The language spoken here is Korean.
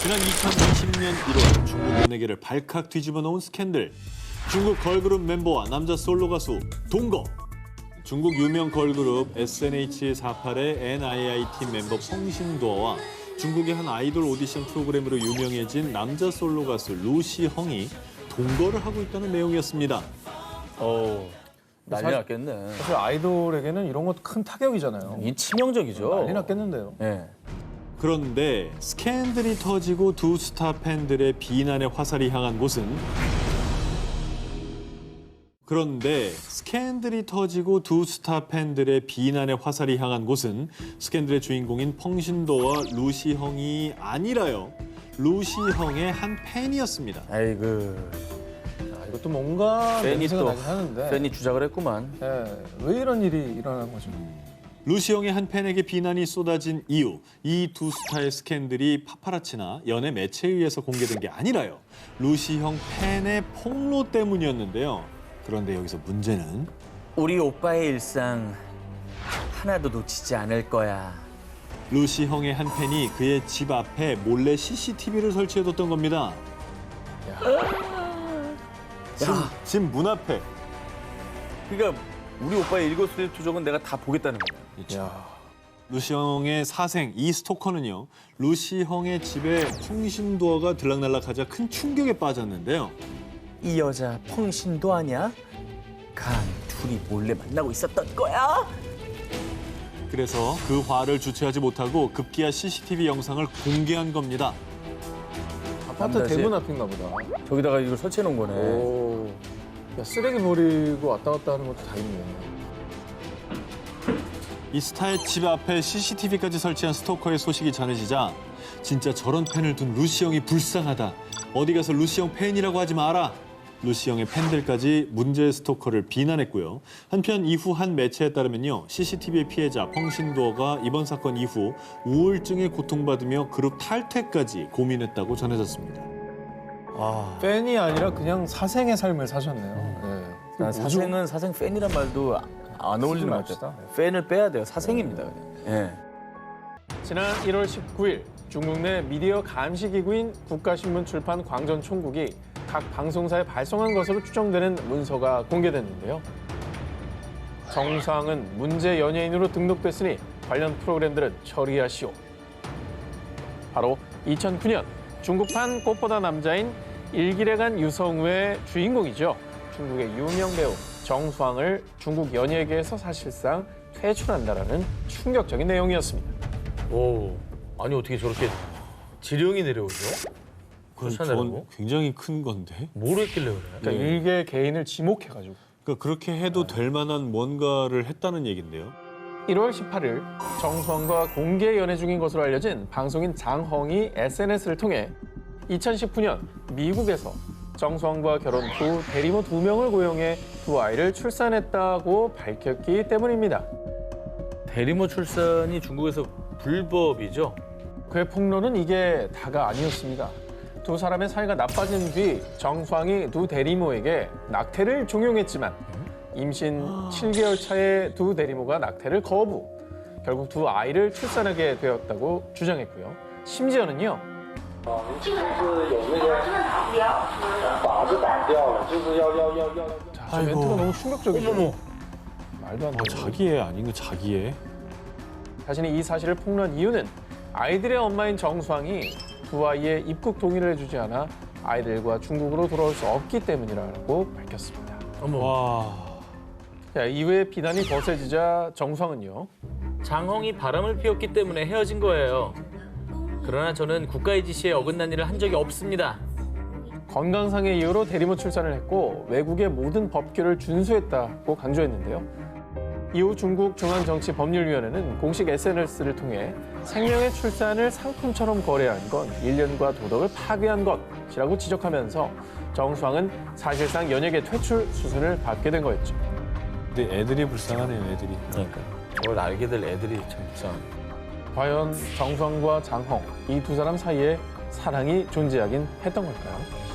지난 2020년 1월 중국 연예계를 발칵 뒤집어 놓은 스캔들. 중국 걸그룹 멤버와 남자 솔로 가수 동거. 중국 유명 걸그룹 SNH48의 NII팀 멤버 펑신도어와 중국의 한 아이돌 오디션 프로그램으로 유명해진 남자 솔로 가수 루시헝이 동거를 하고 있다는 내용이었습니다. 난리 났겠네. 사실 아이돌에게는 이런 것 큰 타격이잖아요. 이 치명적이죠. 난리 났겠는데요. 네. 그런데 스캔들이 터지고 두 스타 팬들의 비난의 화살이 향한 곳은 스캔들의 주인공인 펑신도와 루시헝이 아니라요. 루시헝의 한 팬이었습니다. 아이고. 이것도 뭔가 팬이 냄새가 또 나긴 하는데. 팬이 주작을 했구만. 왜 이런 일이 일어난 거죠? 루시형의 한 팬에게 비난이 쏟아진 이유, 이 두 스타의 스캔들이 파파라치나 연예 매체에 의해서 공개된 게 아니라요. 루시형 팬의 폭로 때문이었는데요. 그런데 여기서 문제는 우리 오빠의 일상 하나도 놓치지 않을 거야. 루시형의 한 팬이 그의 집 앞에 몰래 CCTV를 설치해뒀던 겁니다. 집 문 앞에. 그러니까 우리 오빠의 일거수일투족은 내가 다 보겠다는 거야. 야, 루시형의 사생, 이 스토커는요. 루시형의 집에 펑신도어가 들락날락하자 큰 충격에 빠졌는데요. 이 여자 펑신도 아니야? 감히 둘이 몰래 만나고 있었던 거야? 그래서 그 화를 주체하지 못하고 급기야 CCTV 영상을 공개한 겁니다. 아파트 남자지? 대문 앞인가 보다. 저기다가 이걸 설치해 놓은 거네. 오, 야, 쓰레기 버리고 왔다 갔다 하는 것도 다 있네. 이 스타의 집 앞에 CCTV까지 설치한 스토커의 소식이 전해지자 진짜 저런 팬을 둔 루시형이 불쌍하다. 어디 가서 루시형 팬이라고 하지 마라. 루시형의 팬들까지 문제의 스토커를 비난했고요. 한편 이후 한 매체에 따르면요. CCTV의 피해자 펑신도어가 이번 사건 이후 우울증에 고통받으며 그룹 탈퇴까지 고민했다고 전해졌습니다. 아, 팬이 아니라 그냥 사생의 삶을 사셨네요. 난 사생은 사생 팬이란 말도 안 어울리는 것 맙시다. 같아요. 팬을 빼야 돼요. 사생입니다. 예. 지난 1월 19일 중국 내 미디어 감시기구인 국가신문 출판 광전총국이 각 방송사에 발송한 것으로 추정되는 문서가 공개됐는데요. 정상은 문제 연예인으로 등록됐으니 관련 프로그램들은 처리하시오. 바로 2009년 중국판 꽃보다 남자인 일기래간 유성우의 주인공이죠. 중국의 유명 배우 정수황을 중국 연예계에서 사실상 퇴출한다라는 충격적인 내용이었습니다. 오, 아니 어떻게 저렇게 지령이 내려오죠? 그건 쫓아내라고? 굉장히 큰 건데. 뭘 했길래 그래? 그러니까 일개 개인을 지목해가지고. 그러니까 그렇게 해도 될 만한 뭔가를 했다는 얘긴데요. 1월 18일 정수황과 공개 연애 중인 것으로 알려진 방송인 장헝이 SNS를 통해 2019년 미국에서 정수황과 결혼 후 대리모 2명을 고용해 두 아이를 출산했다고 밝혔기 때문입니다. 대리모 출산이 중국에서 불법이죠? 그의 폭로는 이게 다가 아니었습니다. 두 사람의 사이가 나빠진 뒤 정수황이 두 대리모에게 낙태를 종용했지만 임신 7개월 차에 두 대리모가 낙태를 거부. 결국 두 아이를 출산하게 되었다고 주장했고요. 심지어는요. 자, 저 멘트가 너무 충격적이죠. 말도 안 돼요. 자기 애 아닌가, 자기 애? 자신이 이 사실을 폭로한 이유는 아이들의 엄마인 정수황이 두 아이의 입국 동의를 해주지 않아 아이들과 중국으로 돌아올 수 없기 때문이라고 밝혔습니다. 와. 자, 이후에 비난이 거세지자 정수황은요. 장헝이 바람을 피웠기 때문에 헤어진 거예요. 그러나 저는 국가의 지시에 어긋난 일을 한 적이 없습니다. 건강상의 이유로 대리모 출산을 했고 외국의 모든 법규를 준수했다고 강조했는데요. 이후 중국 중앙정치법률위원회는 공식 SNS를 통해 생명의 출산을 상품처럼 거래한 건 인륜과 도덕을 파괴한 것이라고 지적하면서 정수황은 사실상 연예계 퇴출 수순을 밟게 된 거였죠. 근데 애들이 불쌍하네요, 애들이. 그러니까 저걸 알게 될 애들이 참 불쌍합니다. 과연 정수황과 장헝 이 두 사람 사이에 사랑이 존재하긴 했던 걸까요?